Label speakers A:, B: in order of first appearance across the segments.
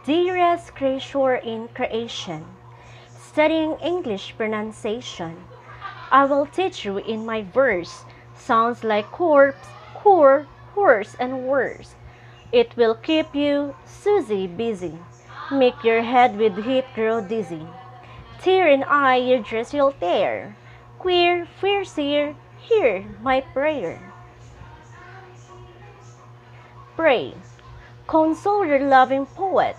A: Dearest creature in creation, studying English pronunciation, I will teach you in my verse. Sounds like corpse, core, horse, and worse. It will keep you, Susie, busy. Make your head with heat grow dizzy. Tear in eye your dress you'll tear. Queer, fiercer, hear my prayer. Pray, console your loving poet.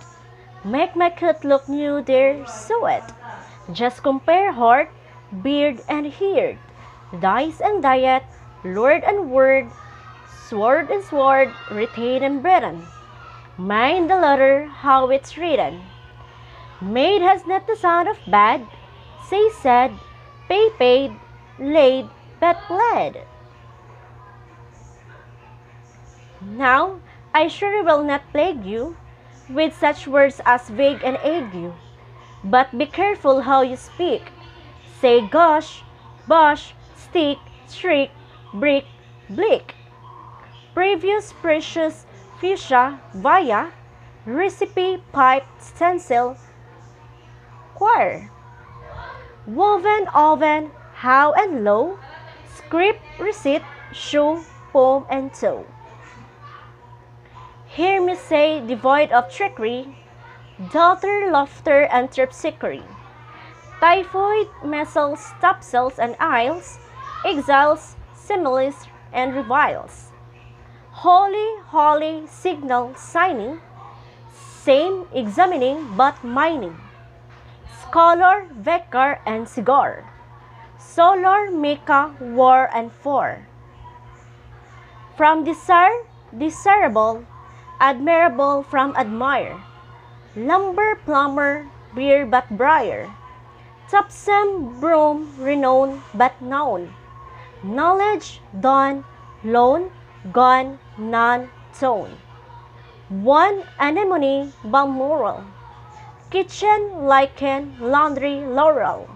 A: Make my cut look new, dear, sew it. Just compare heart, beard, and heart, dice and diet, lord and word, sword and sword, retain and Britain. Mind the letter, how it's written. Maid has not the sound of bad, say said, pay paid, laid, but bled. Now, I surely will not plague you with such words as vague and ague, but be careful how you speak. Say gosh, bosh, stick, shriek, brick, blick. Previous, precious, fuchsia, via, recipe, pipe, stencil, choir. Woven, oven, how and low, script, receipt, shoe, poem, and toe. Hear me say, devoid of trickery, daughter, laughter, and terpsichore. Typhoid, measles, topsails, and isles, exiles, similes, and reviles. Holy, holy, signal, signing, same, examining, but mining. Scholar, vicar, and cigar. Solar, Mecca, war, and for. From desire, desirable, admirable from admire. Lumber, plumber, beer, but briar. Topsome, broom, renown, but known. Knowledge, dawn, loan, gone, none, tone. One, anemone, balmoral. Kitchen, lichen, laundry, laurel.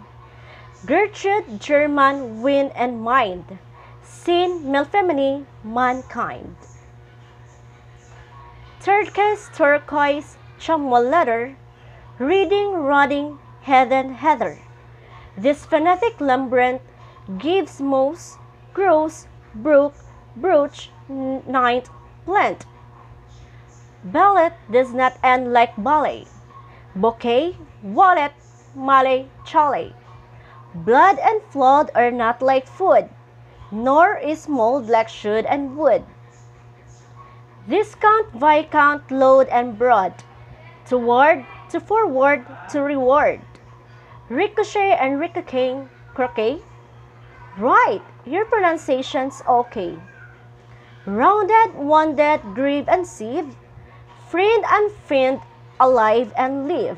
A: Gertrude, German, wind and mind. Sin, Melpomene, mankind. Turquoise, chamois leather. Reading, rotting, heather. This phonetic labyrinth gives mouse, grouse, brook, brooch, ninth, plant. Ballet does not end like ballet. Bouquet, wallet, male, chale. Blood and flood are not like food, nor is mold like should and would. Discount, viscount, load and broad. Toward, to forward, to reward. Ricochet and ricocheting, croquet. Right, your pronunciation's okay. Rounded, wounded, grieve and sieve. Friend and friend, alive and live.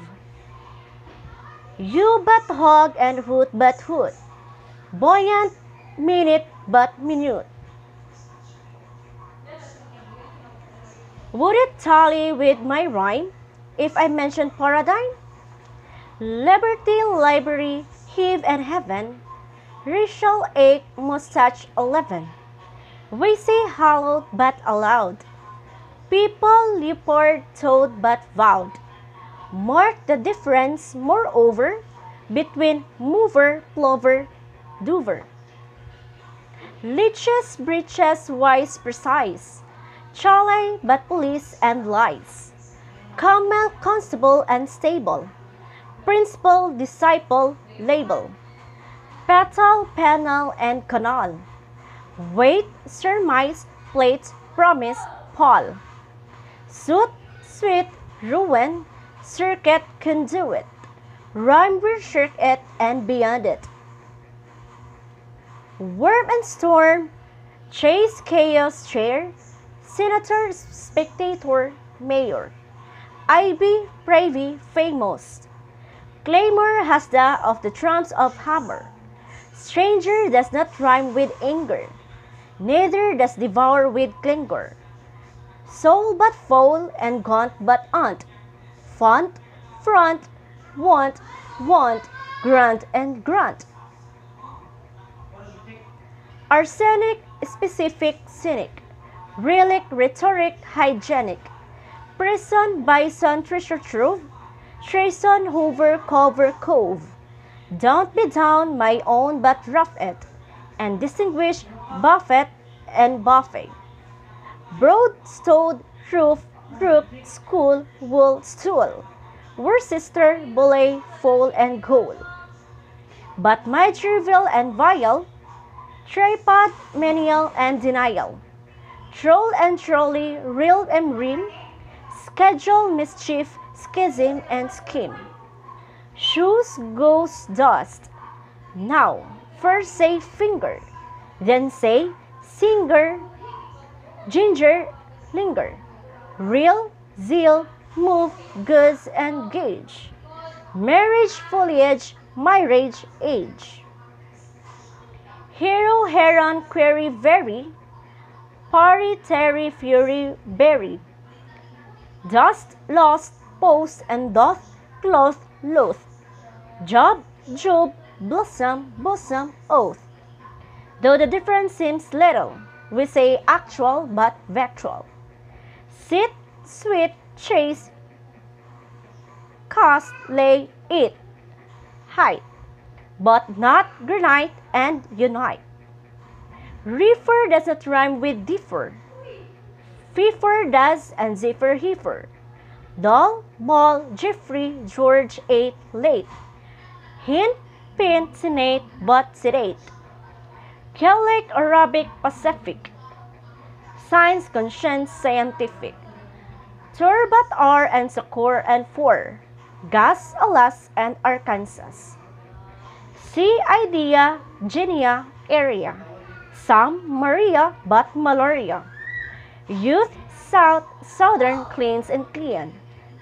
A: You but hog and hoot but hoot. Buoyant, minute but minute. Would it tally with my rhyme if I mentioned paradigm? Liberty, library, heave and heaven. Racial ache, mustache 11. We say hallowed but aloud. People leopard, toad but vowed. Mark the difference, moreover, between mover, plover, dover. Leeches, breeches, wise, precise. Chale, but police and lies. Camel, constable and stable. Principal, disciple, label. Petal, panel, and canal. Wait, surmise, plate, promise, Paul. Suit, sweet, ruin, circuit, conduit. Rhyme will shirk it and beyond it. Worm and storm, chase, chaos, chair. Senator, spectator, mayor. Ivy, privy, famous. Claymore has the of the trumps of hammer. Stranger does not rhyme with anger, neither does devour with clangor. Soul but foal, and gaunt but aunt. Font, front, want, grunt, and grunt. Arsenic, specific, cynic. Relic, rhetoric, hygienic. Prison, bison, treasure trove, treason, hoover, cover, cove. Don't be down my own but rough it, and distinguish buffet and buffet. Broad-stowed roof, brook, school, wool, stool. Worcester, bully, foal, and goal. But my trivial and vile, tripod, menial, and denial. Troll and trolley, reel and ream, schedule, mischief, schism, and scheme. Shoes goes dust. Now, first say finger, then say singer, ginger, linger, reel, zeal, move, goods, and gauge. Marriage, foliage, marriage, age. Hero, heron, query, very, parry, terry, fury, berry. Dust, lost, post, and doth, cloth, loath. Job, job, blossom, bosom, oath. Though the difference seems little, we say actual but virtual. Sit, sweet, chase, cast, lay, eat, height, but not granite and unite. Refer does not rhyme with differ. Fifer does and ziffer heifer. Doll, ball, Jeffrey, George, ate, late. Hint, pin, senate, but sedate. Celtic, Arabic, Pacific. Science, conscience, scientific. Tur, but are, and succor, and for. Gas, alas, and Arkansas. Sea, idea, genia, area. Some, Maria, but malaria. Youth, south, southern, cleans and clean.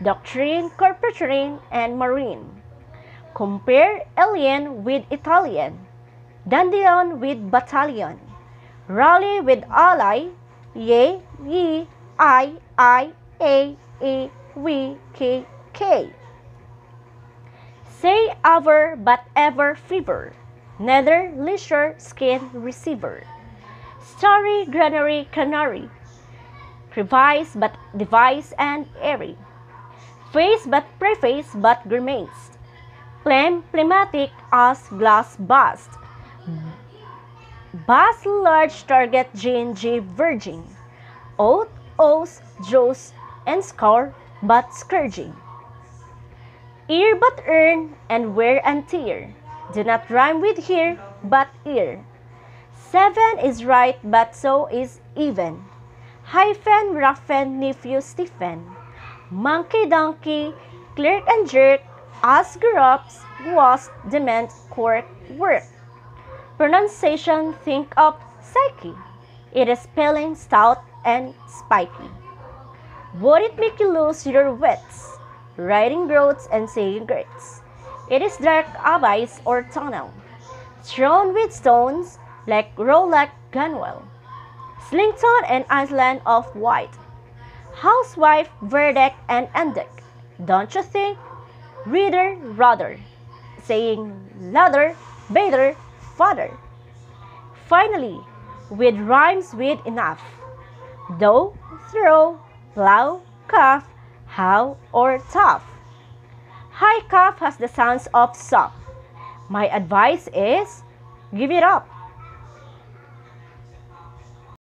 A: Doctrine, corporatine, and marine. Compare alien with Italian. Dandion with battalion. Rally with ally. Ye, ye, I, a, e, we, k. Say ever but ever fever. Nether, leisure, skin, receiver. Starry, granary, canary. Revise but devise and airy. Face but preface but grimace. Phlegm, phlegmatic, as glass bust. Bass, large, target, gin, G, virgin. Oath, oath, joes, and scour, but scourging. Ear but earn, and wear and tear. Do not rhyme with here, but ear. 7 is right, but so is even. Hyphen, roughen, nephew, Stephen. Monkey, donkey, clerk and jerk, as groups, was, dement, cork, work. Pronunciation, think of psyche. It is spelling stout and spiky. Would it make you lose your wits? Writing groats and saying grits. It is dark abyss or tunnel, strewn with stones like Rowlac Gunwell. Slington and Island of White. Housewife, verdict, and endect. Don't you think? Reader, rather. Saying ladder, bather, father. Finally, with rhymes with enough. Though, throw, plow, cuff, how, or tough. High cuff has the sounds of soft. My advice is, give it up.